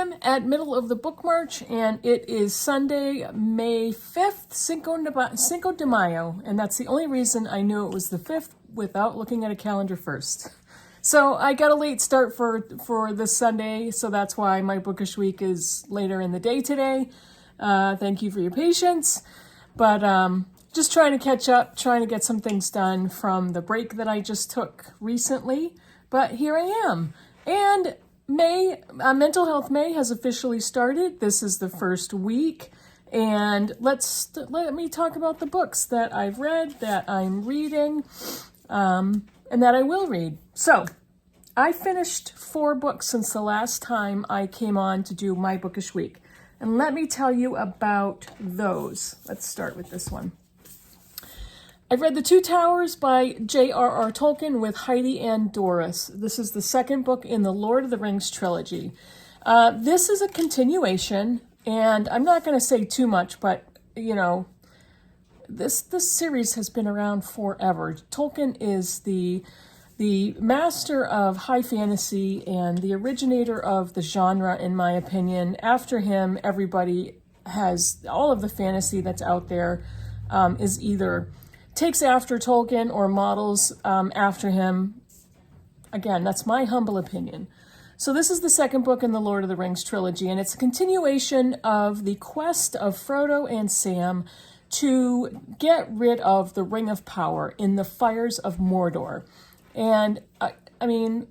am at Middle of the Bookmarch, and it is Sunday, May 5th, Cinco de Mayo, and that's the only reason I knew it was the 5th without looking at a calendar first. So I got a late start for this Sunday, so that's why my Bookish week is later in the day today. Thank you for your patience, but just trying to catch up, trying to get some things done from the break that I just took recently, but here I am. And Mental Health May has officially started. This is the first week, and let me talk about the books that I've read, that I'm reading, and that I will read. So, I finished 4 books since the last time I came on to do my Bookish week, and let me tell you about those. Let's start with this one. I've read The Two Towers by J.R.R. Tolkien with Heidi and Doris. This is the second book in the Lord of the Rings trilogy. This is a continuation, and I'm not going to say too much, but, you know, this series has been around forever. Tolkien is the master of high fantasy and the originator of the genre, in my opinion. After him, everybody has, all of the fantasy that's out there is either takes after Tolkien or models after him. Again, that's my humble opinion. So this is the second book in the Lord of the Rings trilogy, and it's a continuation of the quest of Frodo and Sam to get rid of the Ring of Power in the fires of Mordor. And I mean,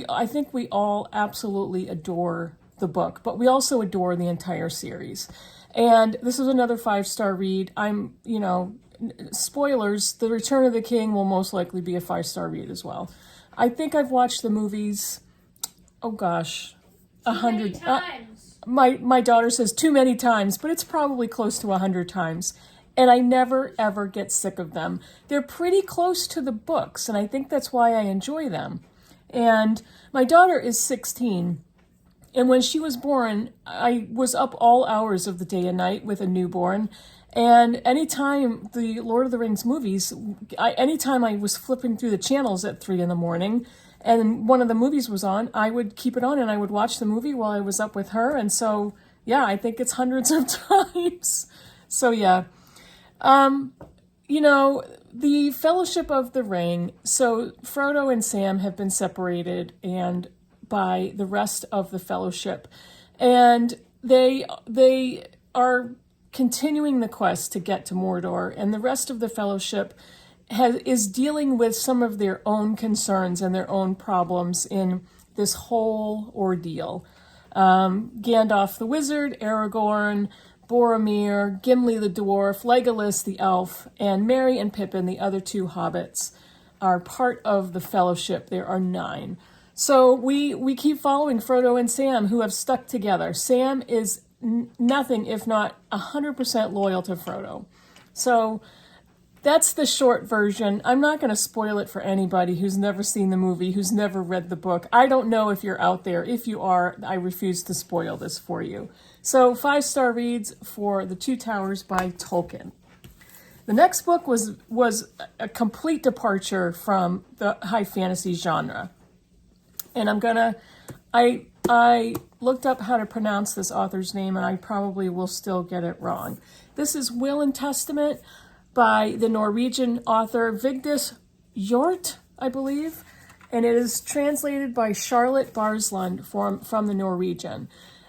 I think we all absolutely adore the book, but we also adore the entire series. And this is another 5-star read. Spoilers, The Return of the King will most likely be a 5-star read as well. I think I've watched the movies, oh gosh, 100 times. My daughter says too many times, but it's probably close to 100 times. And I never, ever get sick of them. They're pretty close to the books, and I think that's why I enjoy them. And my daughter is 16, and when she was born, I was up all hours of the day and night with a newborn. And anytime the Lord of the Rings movies, anytime I was flipping through the channels at 3 a.m, and one of the movies was on, I would keep it on and I would watch the movie while I was up with her. And so, yeah, I think it's hundreds of times. So, yeah. The Fellowship of the Ring. So Frodo and Sam have been separated and by the rest of the Fellowship. And they are continuing the quest to get to Mordor, and the rest of the Fellowship is dealing with some of their own concerns and their own problems in this whole ordeal. Gandalf the Wizard, Aragorn, Boromir, Gimli the Dwarf, Legolas the Elf, and Merry and Pippin, the other 2 hobbits, are part of the Fellowship. There are 9. So we keep following Frodo and Sam, who have stuck together. Sam is nothing if not 100% loyal to Frodo. So that's the short version. I'm not going to spoil it for anybody who's never seen the movie, who's never read the book. I don't know if you're out there. If you are, I refuse to spoil this for you. So 5-star reads for The Two Towers by Tolkien. The next book was a complete departure from the high fantasy genre. And I looked up how to pronounce this author's name, and I probably will still get it wrong. This is Will and Testament by the Norwegian author Vigdis Hjorth, I believe, and it is translated by Charlotte Barslund from the Norwegian.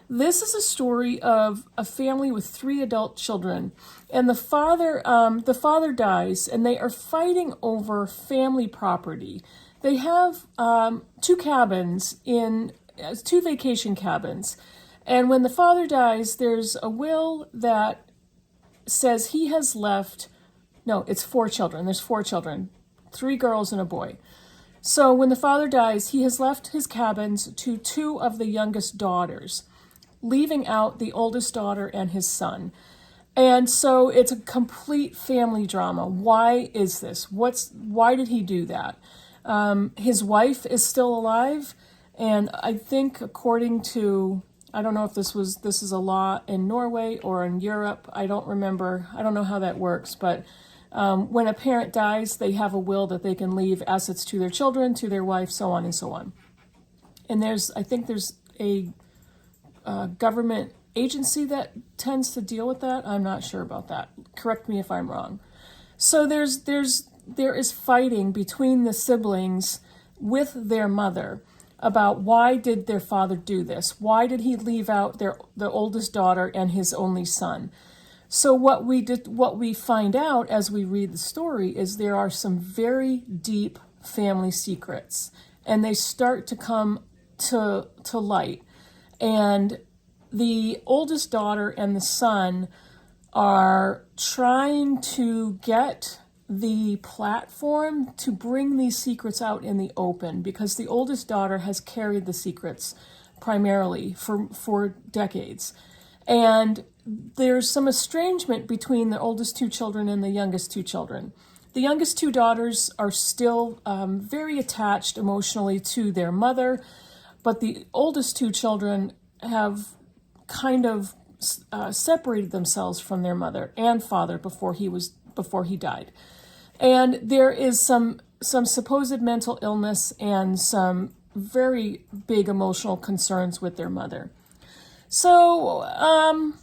This is a story of a family with 3 adult children, and the father dies, and they are fighting over family property. They have 2 cabins 2 vacation cabins. And when the father dies, there's a will that says he has left, no, it's 4 children. There's 4 children, 3 girls and a boy. So when the father dies, he has left his cabins to 2 of the youngest daughters, leaving out the oldest daughter and his son. And so it's a complete family drama. Why is this? Why did he do that? His wife is still alive. And I think according to, I don't know if this is a law in Norway or in Europe. I don't remember. I don't know how that works. But when a parent dies, they have a will that they can leave assets to their children, to their wife, so on and so on. And I think there's a government agency that tends to deal with that. I'm not sure about that. Correct me if I'm wrong. So there is fighting between the siblings with their mother about why did their father do this? Why did he leave out the oldest daughter and his only son? So what we find out as we read the story is there are some very deep family secrets, and they start to come to light. And the oldest daughter and the son are trying to get the platform to bring these secrets out in the open, because the oldest daughter has carried the secrets primarily for decades. And there's some estrangement between the oldest two children and the youngest two children. The youngest two daughters are still very attached emotionally to their mother, but the oldest two children have kind of separated themselves from their mother and father before he died. And there is some supposed mental illness and some very big emotional concerns with their mother. So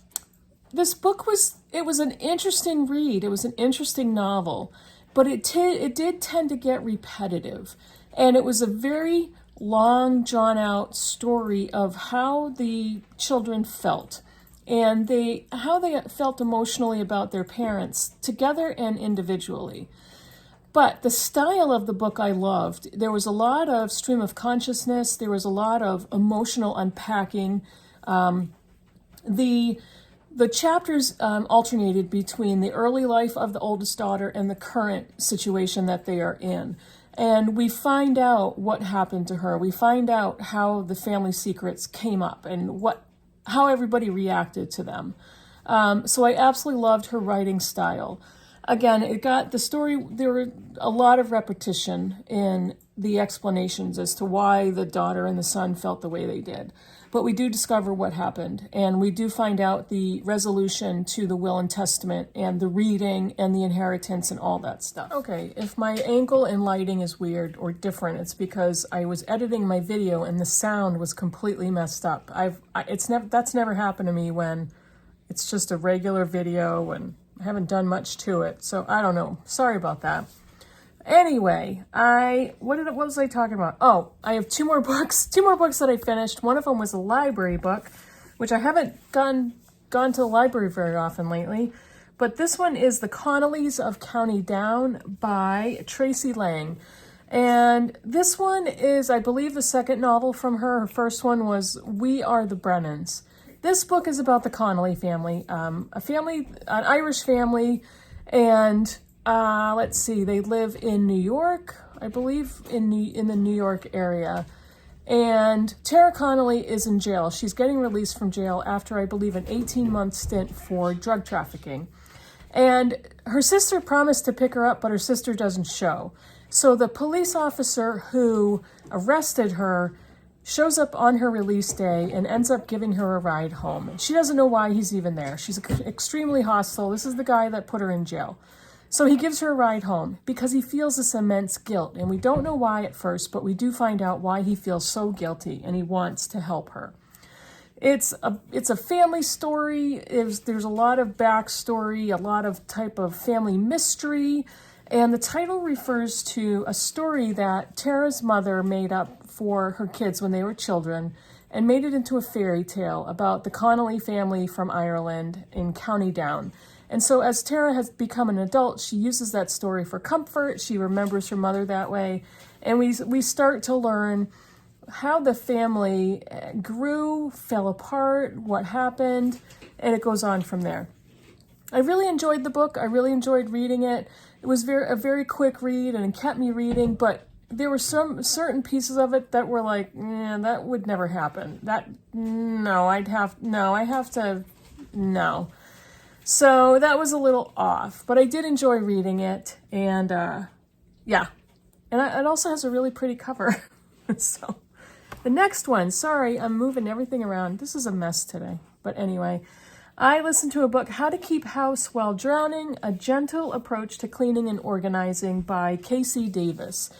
this book was an interesting read. It was an interesting novel, but it did tend to get repetitive. And it was a very long, drawn-out story of how the children felt, and how they felt emotionally about their parents, together and individually. But the style of the book I loved. There was a lot of stream of consciousness. There was a lot of emotional unpacking. The chapters alternated between the early life of the oldest daughter and the current situation that they are in. And we find out what happened to her. We find out how the family secrets came up and how everybody reacted to them. So I absolutely loved her writing style. Again, there were a lot of repetition in the explanations as to why the daughter and the son felt the way they did. But we do discover what happened, and we do find out the resolution to the will and testament and the reading and the inheritance and all that stuff. Okay, if my angle and lighting is weird or different, it's because I was editing my video and the sound was completely messed up. That's never happened to me when it's just a regular video and I haven't done much to it, so I don't know. Sorry about that. Anyway, what was I talking about? Oh, I have two more books that I finished. One of them was a library book, which I haven't gone to the library very often lately. But this one is The Connellys of County Down by Tracy Lang. And this one is, I believe, the second novel from her. Her first one was We Are the Brennans. This book is about the Connelly family, an Irish family, and let's see, they live in New York, I believe, in the New York area. And Tara Connelly is in jail. She's getting released from jail after, I believe, an 18-month stint for drug trafficking. And her sister promised to pick her up, but her sister doesn't show. So the police officer who arrested her shows up on her release day and ends up giving her a ride home. She doesn't know why he's even there. She's extremely hostile. This is the guy that put her in jail. So he gives her a ride home because he feels this immense guilt. And we don't know why at first, but we do find out why he feels so guilty and he wants to help her. It's a family story. There's a lot of backstory, a lot of type of family mystery. And the title refers to a story that Tara's mother made up for her kids when they were children and made it into a fairy tale about the Connelly family from Ireland in County Down. And so as Tara has become an adult, she uses that story for comfort. She remembers her mother that way. And we start to learn how the family grew, fell apart, what happened, and it goes on from there. I really enjoyed the book. I really enjoyed reading it. It was a very quick read and it kept me reading, but there were some certain pieces of it that were like, that would never happen. No. So that was a little off, but I did enjoy reading it, and yeah. And it also has a really pretty cover. So the next one, sorry, I'm moving everything around. This is a mess today. But anyway, I listened to a book, How to Keep House While Drowning, A Gentle Approach to Cleaning and Organizing by Casey Davis.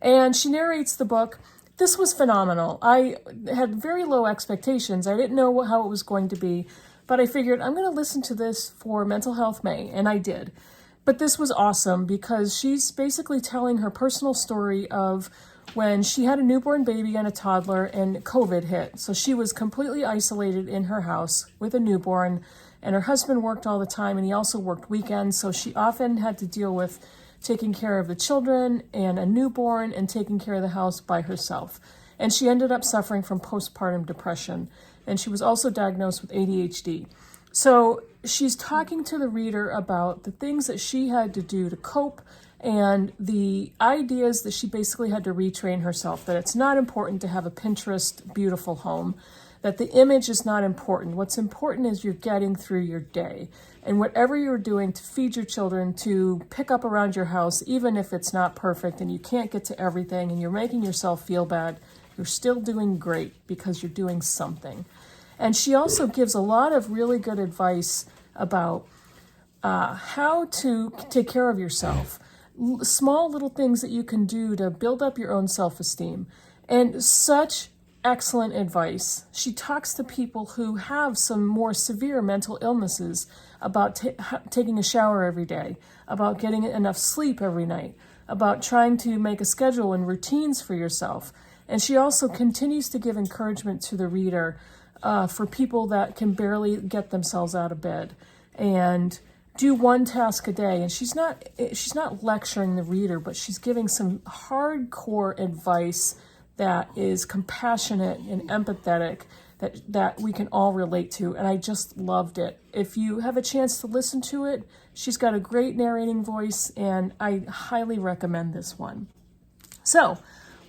And she narrates the book. this was phenomenal. I had very low expectations. I didn't know how it was going to be, but I figured I'm going to listen to this for Mental Health May, and I did. But this was awesome because she's basically telling her personal story of when she had a newborn baby and a toddler and COVID hit. So she was completely isolated in her house with a newborn, and her husband worked all the time, and he also worked weekends. So she often had to deal with taking care of the children and a newborn and taking care of the house by herself. And she ended up suffering from postpartum depression. And she was also diagnosed with ADHD. So she's talking to the reader about the things that she had to do to cope and the ideas that she basically had to retrain herself, that it's not important to have a Pinterest beautiful home, that the image is not important. What's important is you're getting through your day. And whatever you're doing to feed your children, to pick up around your house, even if it's not perfect and you can't get to everything and you're making yourself feel bad, you're still doing great because you're doing something. And she also gives a lot of really good advice about how to take care of yourself. Small little things that you can do to build up your own self-esteem. And such excellent advice. She talks to people who have some more severe mental illnesses about taking a shower every day, about getting enough sleep every night, about trying to make a schedule and routines for yourself. And she also continues to give encouragement to the reader for people that can barely get themselves out of bed and do one task a day. And she's not lecturing the reader, but she's giving some hardcore advice that is compassionate and empathetic that we can all relate to. And I just loved it. If you have a chance to listen to it, she's got a great narrating voice, and I highly recommend this one. So,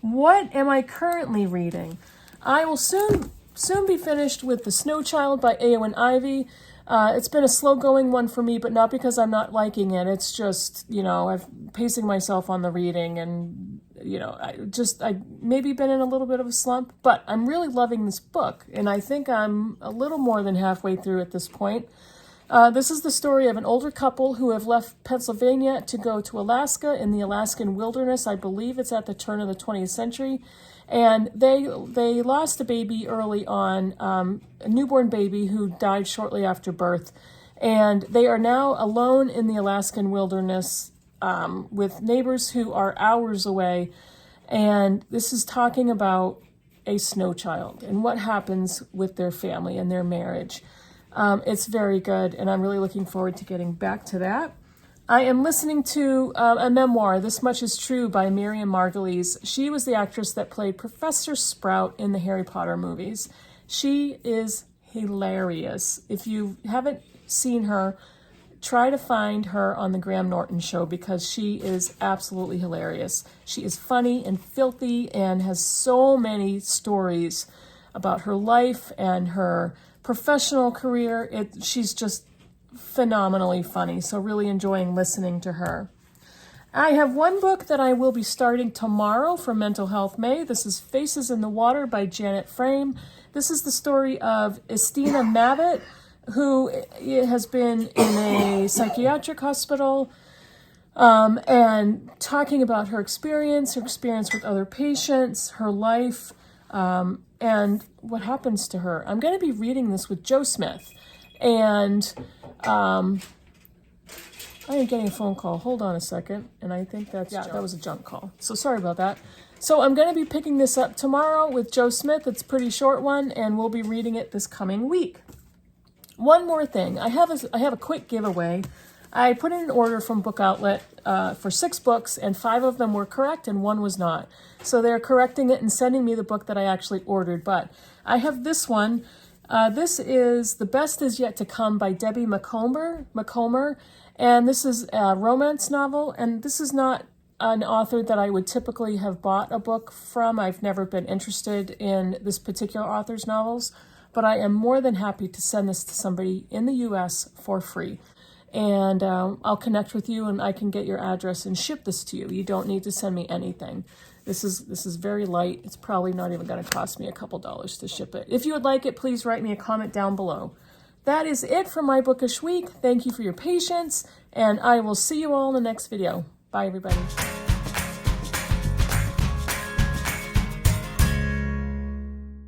what am I currently reading? I will soon be finished with The Snow Child by Eowyn Ivey. It's been a slow-going one for me, but not because I'm not liking it. It's just, I'm pacing myself on the reading, and, I maybe been in a little bit of a slump, but I'm really loving this book, and I think I'm a little more than halfway through at this point. This is the story of an older couple who have left Pennsylvania to go to Alaska in the Alaskan wilderness. I believe it's at the turn of the 20th century. And they lost a baby early on, a newborn baby who died shortly after birth. And they are now alone in the Alaskan wilderness with neighbors who are hours away. And this is talking about a snow child and what happens with their family and their marriage. It's very good, and I'm really looking forward to getting back to that. I am listening to a memoir, This Much Is True, by Miriam Margolyes. She was the actress that played Professor Sprout in the Harry Potter movies. She is hilarious. If you haven't seen her, try to find her on the Graham Norton Show because she is absolutely hilarious. She is funny and filthy and has so many stories about her life and her professional career. She's just phenomenally funny, so really enjoying listening to her. I have one book that I will be starting tomorrow for Mental Health May. This is Faces in the Water by Janet Frame. This is the story of Estina Mavitt, who has been in a psychiatric hospital and talking about her experience with other patients, her life, and what happens to her. I'm going to be reading this with Joe Smith, and I am getting a phone call. Hold on a second. And I think that was a junk call. So sorry about that. So I'm going to be picking this up tomorrow with Joe Smith. It's a pretty short one, and we'll be reading it this coming week. One more thing. I have a quick giveaway. I put in an order from Book Outlet for 6 books, and 5 of them were correct and 1 was not. So they're correcting it and sending me the book that I actually ordered. But I have this one. This is The Best Is Yet to Come by Debbie McComber, and this is a romance novel, and this is not an author that I would typically have bought a book from. I've never been interested in this particular author's novels, but I am more than happy to send this to somebody in the U.S. for free. And I'll connect with you, and I can get your address and ship this to you. You don't need to send me anything. This is very light. It's probably not even going to cost me a couple dollars to ship it. If you would like it, please write me a comment down below. That is it for my bookish week. Thank you for your patience, and I will see you all in the next video. Bye, everybody.